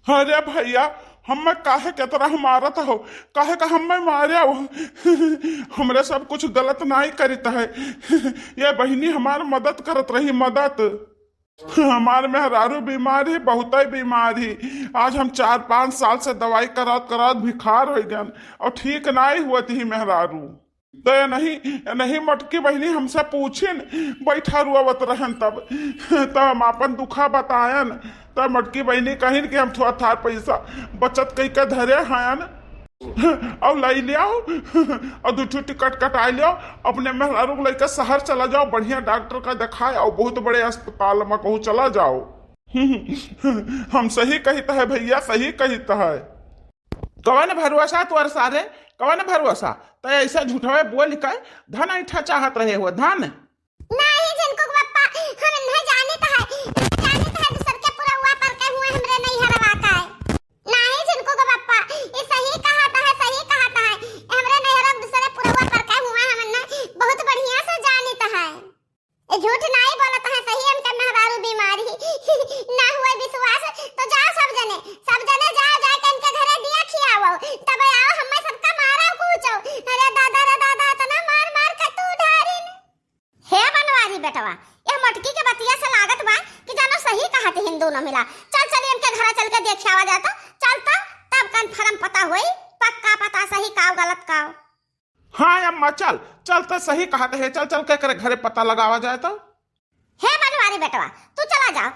अरे भैया, हम काहे के तरह मारत हो? काहे का हम मारे हो? हमरे सब कुछ गलत नहीं करता है। ये बहनी हमार मदद करत रही, मदद। हमार मेहरारू बीमार ही, बहुत ही बीमार ही। आज हम 4-5 साल से दवाई करात करात भिखार हो गए और ठीक नहीं हुआ थी मेहरारू। तो ये नहीं मटकी बहनी हमसे पूछिन, बैठा रुआवत रहन तब हम अपन दुखा बतायन। तब मटकी बहनी कहिन कि हम थोड़ा थार पैसा बचत कई के धरे हैं और लै लिया और 2 टिकट कटा लिया। अपने मेहरारू को लेकर शहर चला जाओ, बढ़िया डॉक्टर का दिखाए और बहुत बड़े अस्पताल में कहूँ चला जाओ। हम सही कहता है भैया, सही कहता है। कवन भरोसा तोर सारे, कवन भरोसा? तो ऐसा झूठवे बोल के धन ऐठा चाहत रहे हो? धन नहीं जिनको बापा हम नहीं जाने तो है दूसर के पूरा हुआ पर के हुए हमरे नहीं हरवा का है। नहीं जिनको को बापा ये सही कहा था है, सही कहा था है। हमरे नहीं हरव दूसरे पूरा हुआ पर के हुआ हमने बहुत बढ़िया से जानी तो है। ये झूठ नहीं बोलत है, सही हमके मेहरारू बीमारी ना हुआ विश्वास तो जाओ सब जने जाओ जाके इनके घरे दिया खियाओ, तब आओ हम सबका मारा पूछो। अरे दादा रे दादा तना मार मार के तू ढारिन। हे बनवारी बेटवा, ये मटकी के बतिया से लागत बा कि जानो सही कहा थे हिंदू न मिला। चल चलिए इनके घर चल के देख आवा जाता, चलता तब कन्फर्म पता होई, पक्का पता सही काव गलत काव। हाँ अम्मा, चल चल तो सही कहते है, चल चल के करे घरे पता लगावा जाए तो। हे बनवारी बेटवा, तू चला जाओ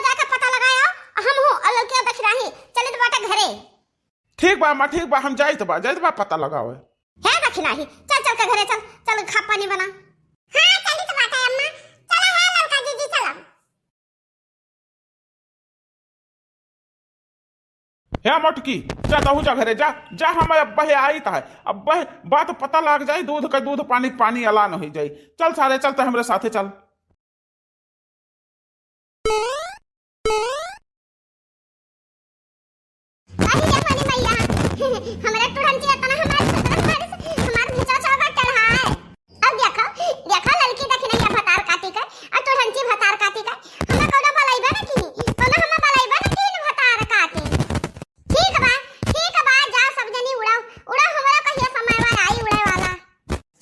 जाके पता लगाया। हम हूँ अलग के देख रही, चले तो बाटे घरे। ठीक बा अम्मा, ठीक बा, हम जाए तो बा पता लगावे। है दखिना ही, चल के घरे चल खा पानी बना। हाँ चली तो बाटे अम्मा, चला है लड़का जीजी चला। हे मटकी, जा दहू जा घरे, जा हम अब्बा आई था। अब्बा बात पता लग जाए, दूध का दूध पानी पानी अला न हो जाए। चल सारे चलते हमरे साथे चल। हमारे तुरंत इतना हमारे भीतर चावल चढ़ा है। अब देखो लड़की देखी नहीं भतार काटी का और तुरंत भतार काटी का हमरा कोनो बलाइबा ना की कोनो हम बलाइबा ना की भतार काटी। ठीक बा जाओ सब जनी उड़ाओ हमरा कहिया समय बा आई उड़े वाला।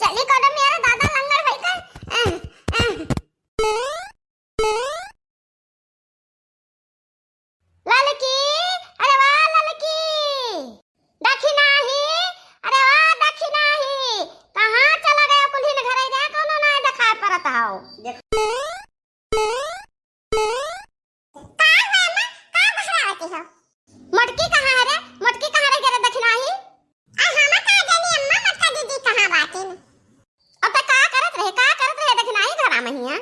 चली कोनो मेरा दादा लंगड़ भई का लड़की। अरे वाह लड़की, दखिना ही, अरे वाह दखिना ही, कहाँ चला गया कुल्ही ने घरे गया कोनो ना दिखाई पड़त हाओ। देख का है ना, का बहरावती हो? मटकी कहाँ है रे, मटकी कहाँ रे गेरे दखिना ही? आ हम का जानी अम्मा, मटका दीदी कहाँ बातिन? अब तक का करत रहे दखिना ही घरा में हिया?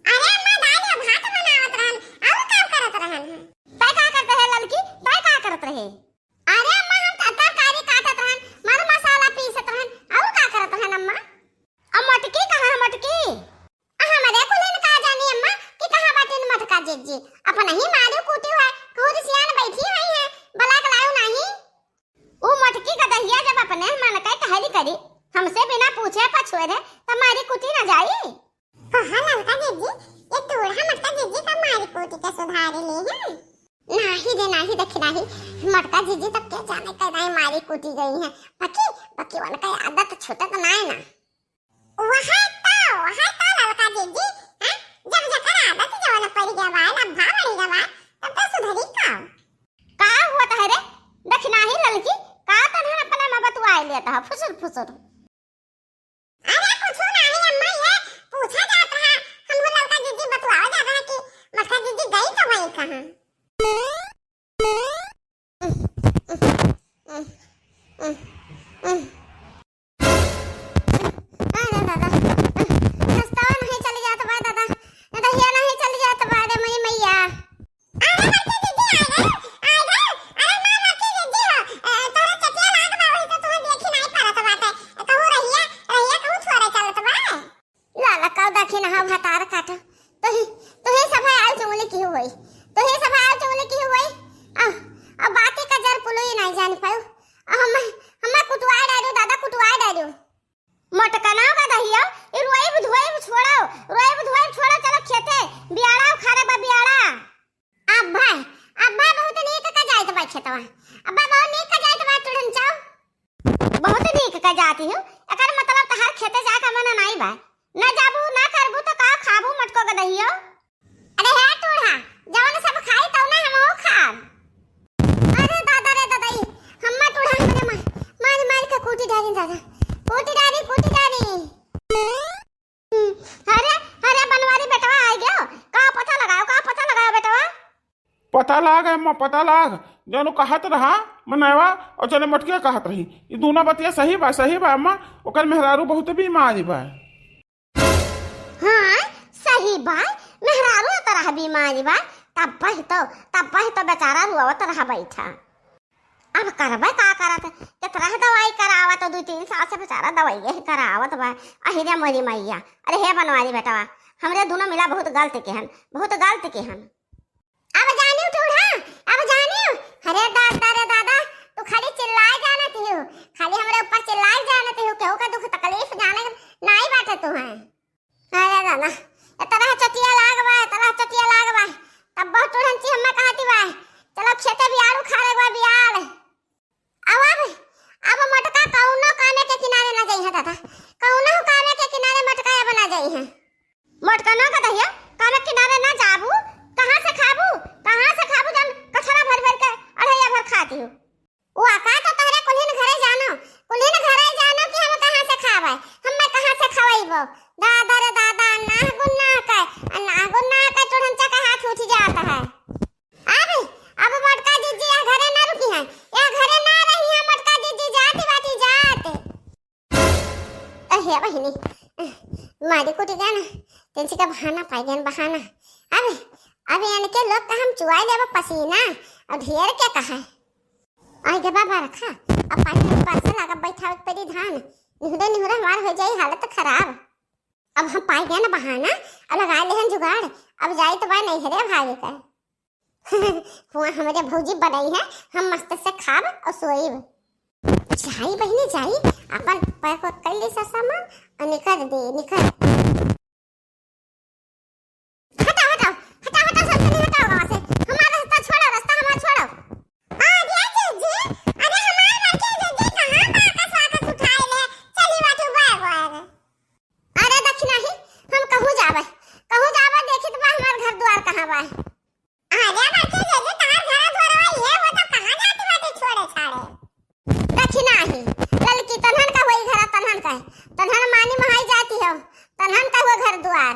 अरे अम्मा दादी भात बनावत रहन और काम करत रहन। तय का करत है लड़की, तय का करत रहे? अरे अम्मा हम तरकारी काटत रहन, मार मसाला पीसत रहन और का करत रहन अम्मा। अब मटकी कहाँ है मटकी? हमरे कुलिन का जानी अम्मा कि कहाँ बाटिन मटका जीजी। अपन ही मारू कूटी है, खुद सियान बैठी हुई है, भला कलाऊ नहीं। वो मटकी का दहिया जब अपने मन के कहली करी हमसे बिना पूछे पछोरे तुम्हारी कुटी न जाई। कहाँ लड़का जीजी, ये तोड़ा मटका जीजी का मारी कुटी के सुधारे ले है। नाही देखी नहीं मटका जीजी तब क्या जाने कदाई मारी कूटी गई है। बाकी वाला का आदत छोटा तो ना है ना। वहाँ तो लड़का जीजी, हाँ जब जकर आदत जवान पड़ गया बा ना भा बढ़ी गया बा तब तो सुधरी का हुआ था रे? देखना ही लड़की का तन्हन अपना में बतुआई लेता है फुसुर। अरे कुछ नहीं अम्मा, ये पूछा जाता है हम लड़का जीजी बतुआवा जाता है कि मटका जीजी गई तो वही कहाँ। भतार काटा तो ही सभा आल चुंगली की हुई तो ही सभा खेतवा। अब बहुत नीक का जात बा तुरन जाओ। बहुत नीक का जाती हूँ। एकर मतलब तहार खेते जाके मना नहीं बा। ना जाबू ना करबू तो का खाबू मटको के दहियो। अरे है टूढ़ा, जवन सब खाई तौ ना हमहू खाब। अरे दादा रे दादाई, हम्मा टूढ़ा हमरे मार मार के कूटी डाली दादा। कूटी डाली। अरे अरे बनवारी बेटवा आ गयो। का पता लगाओ बेटवा। पता लाग है अम्मा, पता लाग। जनो कहत रहा मनवा और चले मटकिया कहत रही, ये दोनों बतिया सही बा अम्मा। ओकर मेहरारू बहुत बीमारी बा। हाँ सही बा, मेहरारू तरह बीमारी बा। तब ही तो बेचारा रुआवत रहा बैठा। अब करबे का करत, कितना दवाई करावत, 2-3 साल से बेचारा दवाई ही करावत बा। अहिरे मरी मैया। अरे हे बनवारी बेटवा, हमरे दोनों मिला बहुत गलत के हन। अब जानियो टूढ़ा, अब जानियो। अरे दादा तू खाली चिल्लाए जानत हो, खाली हमरे ऊपर चिल्लाए जानत हो। केहू का दुख तकलीफ जाने नहीं बाटे तू है। अरे दादा तरह चटिया लाग बा। तब बहुत टूढ़न ची हम्मा कहती बा चलो खेते बियारू खा ले बा बियार। अब मटका कौनो कामे के किनारे ना जाई है दादा। कौनो कामे के किनारे मटका बना जाई है। मटका ना का दहिया कामे किनारे ना जाबू। कहां से खाबू जन कचरा भर के अढ़ैया भर खाती हो। वो आका तो तहरे कुलीन घरे जानो कि हम कहां से खाबै। हम्मे कहां से खवैबो। दादा रे दादा, ना गुन्ना के टुढ़ंचा का हाथ उठ जाता है। अब मटका जीजी या घरे ना रुकी है, या घरे ना रही है मटका जीजी जात। अहे बहिनी मारी कुटी गाना तेंसी का बहाना पाई गन बहाना। अब इनके लोग का हम चुआई लेबो पसीना। अब ढेर क्या कहा आई के बाबा रखा। अब पानी में पास लगा बैठा पड़ी धान निहुरा हमार हो जाई हालत खराब। अब हम पाई गए ना बहाना, अब लगा ले हैं जुगाड़। अब जाई तो बा नहीं हरे भागे का। हुआ हमारे भौजी बनाई है, हम मस्त से खाब और सोईब। जाई बहिनी जाई, अपन पैक कर ली सामान और निकल दे। हटाओ वहां से। हमारा रास्ता छोड़ो। आ गया जीजी। अरे हमार बच्चे जीजी कहां बाकस उठाए ले चली बाटू बाग। अरे दक्षिणा ही हम कहूं जावे देखी तो हमार घर द्वार कहां बा। अरे बच्चे जीजी तार घर द्वार ये वो तो कहां जाती बाटे छोड़े छाड़े। दक्षिणा ही ललकी तन्हन का होई घर तन्हन मानी महाई जाती हो। तन्हन का हुआ घर द्वार।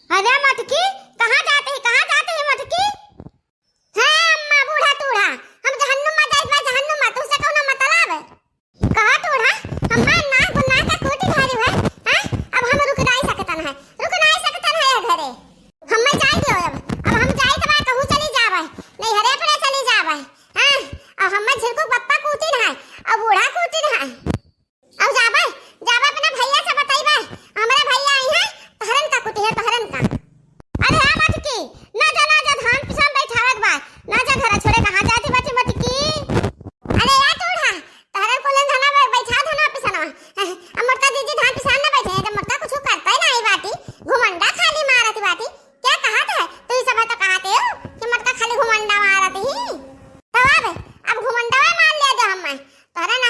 अरे मटकी कहां जाती है मटकी। है अम्मा बूढ़ा टूढ़ा, हम जहन्नुम में जहन्नुम में तुझसे कौन मतलब। कहा टूढ़ा हम्मा ना गुनाह का कोटी भारी है। हां अब हम रुक नहीं सकतन है घरे। हम जाई दो अब हम जाई तो कहूं चली जावे नहीं हरे अपने चली जावे। हां अब हम झिरको पप्पा कूटी ना अब बूढ़ा कूटी ना। अब जावे अपने भैया से बताइबे हमारे भैया आई है तहरन का कुटी है तहरन का। अरे है मटकी ना जा धान पिसान बैठावत बा ना जा घर छोड़े कहां जाती बाटी मटकी। अरे या टूढ़ा तहरन कोलन धाना बैठा धाना पिसनवा। अब मटका दीदी धान पिसान ना बैठे जब मटका कुछ करता ही नहीं बाटी घुमंडा खाली मारती बाटी। क्या कहत है तू सब तो कहते हो कि मटका खाली घुमंडा मारती ही। तब अब घुमंडा मार ले दे हम तहरा ना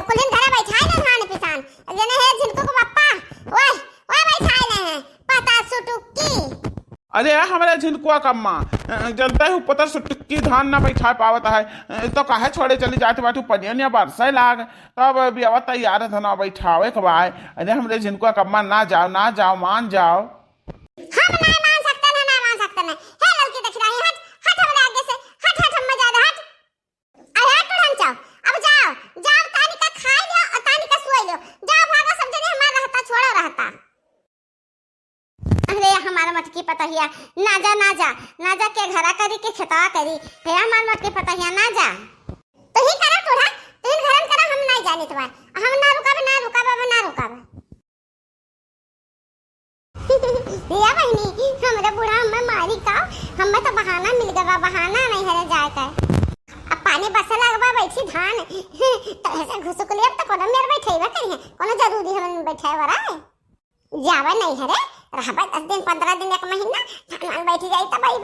कोलन घर बैठाए ना धान पिसान जने है जिनको को पप्पा ओए बैठाए ले पता सुटुकी। अरे हमारे झिनकुआ कम्मा जनता है पता सुटकी धान ना बैठा पावत है तो काहे छोड़े चली जाते बाटू पनियन या बरसे लाग तब भी अब तैयार धना बैठावे के बाय। अरे हमरे झिनकुआ कम्मा ना जाओ मान जाओ। हम ना मान सकते ना हे लड़की देख रही हट हमारे आगे से हट हम मजा हट। अरे टुढ़न जाओ अब जाओ तानी का खाई लो और तानी का सोई लो। जाओ भागो सब जने हमारा रहता छोड़ो रहता। अरे हमारा मटकी पतहिया ना जा के घरा करी के खेतवा करी है हमार मटकी पतहिया ना जा। तो ही करा टूढ़ा तीन घरन करा हम नहीं जानी तो हम ना रुकाबे। या बहनी हमरा बूढ़ा हमें मारी का हमें तो बहाना मिल गया बहाना नहीं हरे जाए का। अब पानी बसे लगवा बैठी धान तो ऐसे घुसुक ले अब तो कोनो मेर बैठेबे करी है कोनो जरूरी हम बैठाए वरा जावे नहीं हरे रहबे 10 दिन 15 दिन 1 महीना धान बैठी जाई तब आई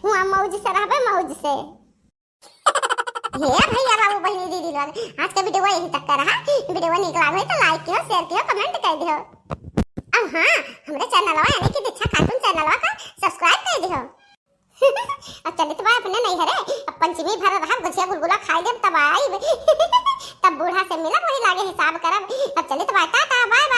हुआ मौज से रहबे मौज से। हे भैया बाबू बहनी दीदी लोग, आज का वीडियो यही तक का रहा। वीडियो निक लागो तो लाइक करो, शेयर करो, कमेंट कर दियो। अब हाँ, हमारे चैनलवा यानी कि दीक्षा कार्टून चैनलवा का सब्सक्राइब कर दियो। अब चले तो भाई अपने नहीं हरे, अब पंचमी भर रहा गुजिया गुलगुला खाई देब तब आई तब बूढ़ा से मिलब वही लागे हिसाब करब। अब चले तो भाई टाटा बाय बाय।